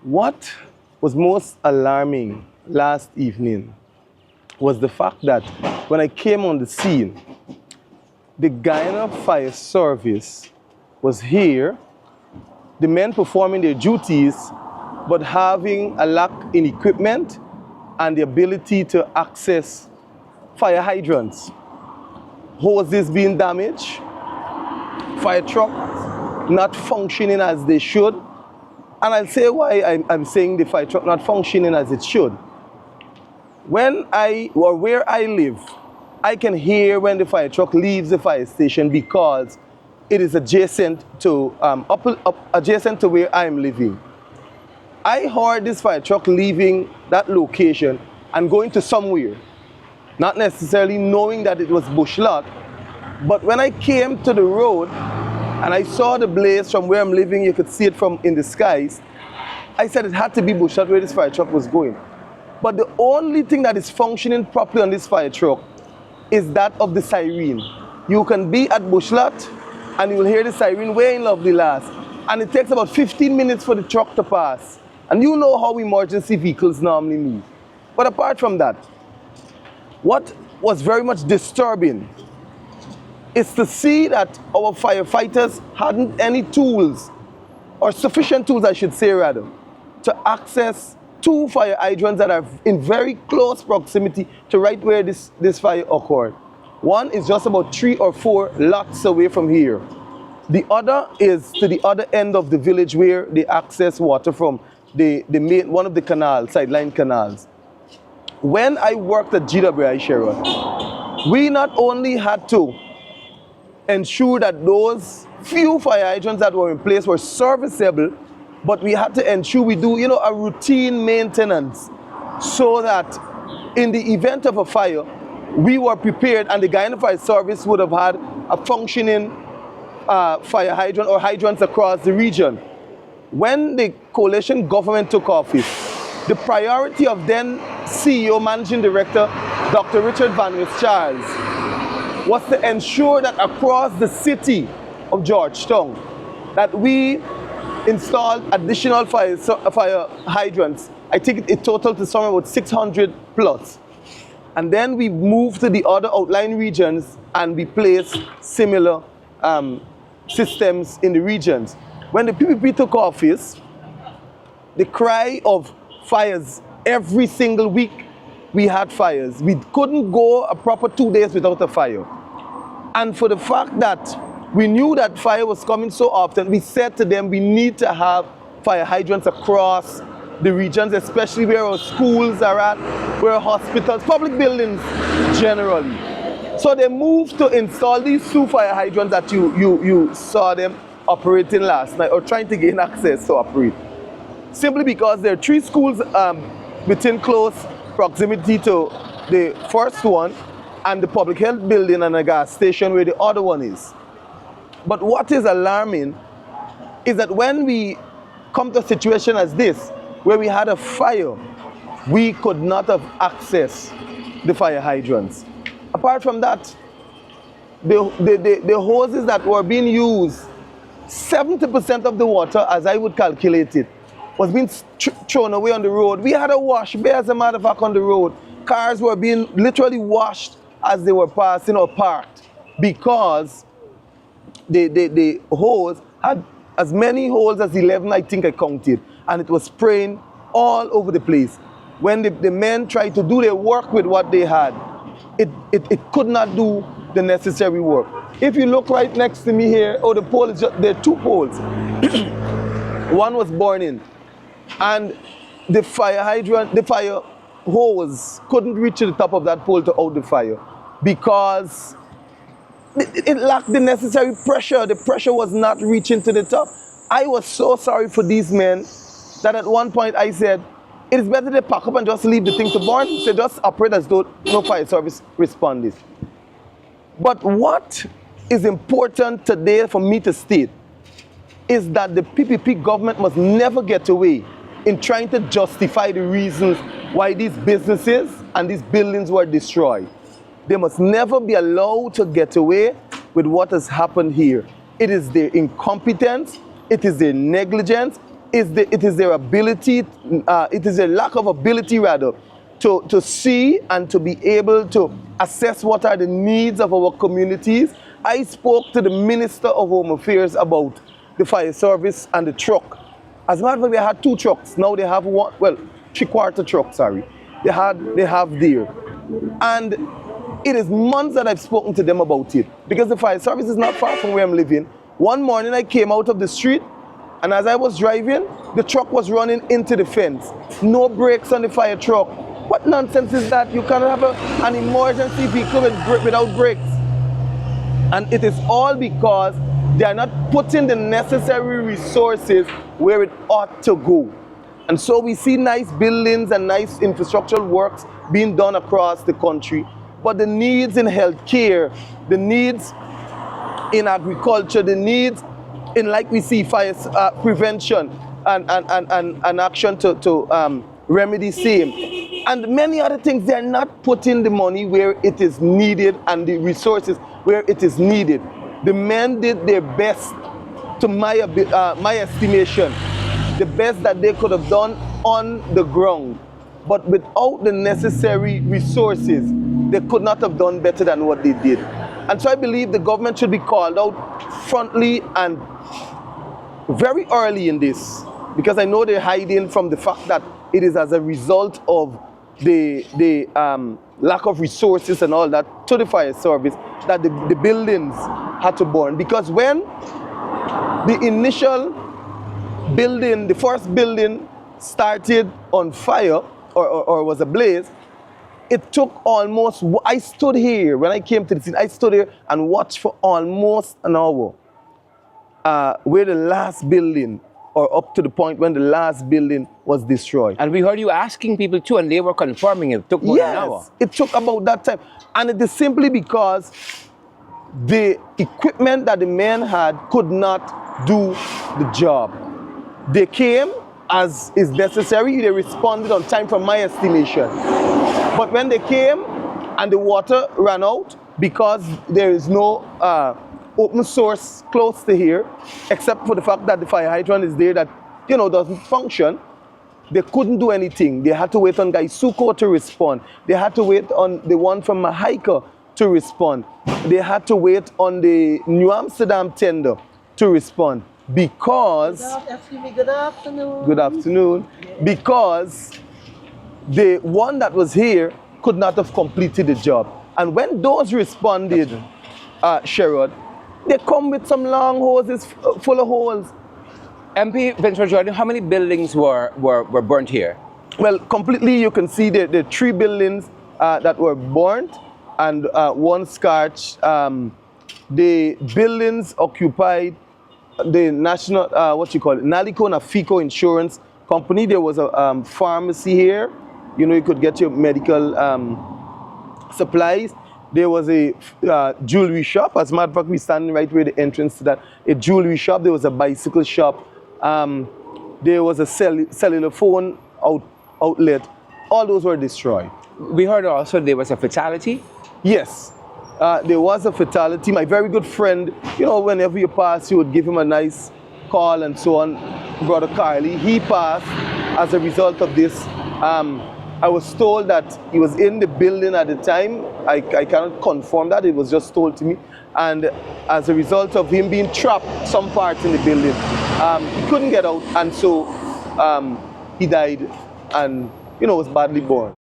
What was most alarming last evening was the fact that when I came on the scene, the Guyana Fire Service was here, the men performing their duties, but having a lack in equipment and the ability to access fire hydrants. Hoses being damaged, fire trucks not functioning as they should. And I'll say why I'm saying the fire truck not functioning as it should. Where I live, I can hear when the fire truck leaves the fire station because it is adjacent to adjacent to where I'm living. I heard this fire truck leaving that location and going to somewhere, not necessarily knowing that it was Bushlot, but when I came to the road and I saw the blaze from where I'm living, you could see it from in the skies, I said it had to be Bushlot where this fire truck was going. But the only thing that is functioning properly on this fire truck is that of the siren. You can be at Bushlot and you will hear the siren way in Lovely Last, and it takes about 15 minutes for the truck to pass. And you know how emergency vehicles normally move. But apart from that, what was very much disturbing is to see that our firefighters hadn't any tools, or sufficient tools I should say rather, to access two fire hydrants that are in very close proximity to right where this fire occurred. One is just about 3 or 4 lots away from here. The other is to the other end of the village where they access water from the main, one of the canals, sideline canals. When I worked at GWI Sherrod, we not only had to ensure that those few fire hydrants that were in place were serviceable, but we had to ensure we do, a routine maintenance so that in the event of a fire, we were prepared and the Guyana Fire Service would have had a functioning fire hydrant or hydrants across the region. When the coalition government took office, the priority of then CEO, Managing Director, Dr. Richard Van Charles, was to ensure that across the city of Georgetown, that we installed additional fire hydrants. I think it totaled to somewhere about 600 plus. And then we moved to the other outlying regions and we placed similar systems in the regions. When the PPP took office, the cry of fires, every single week we had fires. We couldn't go a proper 2 days without a fire. And for the fact that we knew that fire was coming so often, we said to them we need to have fire hydrants across the regions, especially where our schools are at, where our hospitals, public buildings generally. So they moved to install these 2 fire hydrants that you saw them operating last night, or trying to gain access to operate. Simply because there are 3 schools within close proximity to the first one, and the public health building and a gas station where the other one is. But what is alarming is that when we come to a situation as this, where we had a fire, we could not have accessed the fire hydrants. Apart from that, the hoses that were being used, 70% of the water, as I would calculate it, was being thrown away on the road. We had a wash bay, as a matter of fact, on the road. Cars were being literally washed as they were passing or parked, because the hose had as many holes as 11, I think I counted, and it was spraying all over the place. When the men tried to do their work with what they had, it could not do the necessary work. If you look right next to me here, the pole is just, there are 2 poles. One was burning, and the fire hydrant, the fire hose couldn't reach to the top of that pole to out the fire because it lacked the necessary pressure. The pressure was not reaching to the top. I was so sorry for these men that at one point I said, it is better they pack up and just leave the thing to burn. So just operate as though no fire service responded. But what is important today for me to state is that the PPP government must never get away in trying to justify the reasons why these businesses and these buildings were destroyed. They must never be allowed to get away with what has happened here. It is their incompetence, it is their negligence, it is their ability, it is a lack of ability rather, to see and to be able to assess what are the needs of our communities. I spoke to the Minister of Home Affairs about the fire service and the truck. As a matter of fact, they had 2 trucks. Now they have one, well, 3/4 truck, sorry. They have there. And it is months that I've spoken to them about it, because the fire service is not far from where I'm living. One morning I came out of the street, and as I was driving, the truck was running into the fence. No brakes on the fire truck. What nonsense is that? You cannot have an emergency vehicle without brakes. And it is all because they are not putting the necessary resources where it ought to go. And so we see nice buildings and nice infrastructural works being done across the country, but the needs in healthcare, the needs in agriculture, the needs in, like we see, fire prevention and action to remedy same, and many other things, they are not putting the money where it is needed and the resources where it is needed. The men did their best, to my estimation, the best that they could have done on the ground. But without the necessary resources, they could not have done better than what they did. And so I believe the government should be called out frontly and very early in this, because I know they're hiding from the fact that it is as a result of the lack of resources and all that to the fire service that the buildings had to burn. Because when the initial building, the first building started on fire or was ablaze, it took almost, I stood here, when I came to the scene, I stood here and watched for almost an hour where the last building, or up to the point when the last building was destroyed. And we heard you asking people too, and they were confirming it took more than an hour. It took about that time. And it is simply because the equipment that the men had could not do the job. They came as is necessary, they responded on time from my estimation. But when they came and the water ran out, because there is no open source close to here, except for the fact that the fire hydrant is there that, you know, doesn't function, they couldn't do anything. They had to wait on Gaisuko to respond. They had to wait on the one from Mahaika to respond. They had to wait on the New Amsterdam tender to respond, because... Good afternoon. Good afternoon. Because the one that was here could not have completed the job. And when those responded, Sherrod, they come with some long hoses full of holes. MP Vinceroy Jordan, how many buildings were burnt here? Well, completely, you can see the 3 buildings that were burnt and 1 scorched. The buildings occupied the national, Naliko Nafico Insurance Company. There was a pharmacy here. You know, you could get your medical supplies. There was a jewelry shop. As a matter of fact, we're standing right where the entrance to that. A jewelry shop. There was a bicycle shop. There was a cellular phone outlet. All those were destroyed. We heard also there was a fatality. Yes, there was a fatality. My very good friend, you know, whenever you pass, you would give him a nice call and so on. Brother Carly, he passed as a result of this. I was told that he was in the building at the time. I cannot confirm that, it was just told to me. And as a result of him being trapped some parts in the building, he couldn't get out, and so he died and, you know, was badly burned.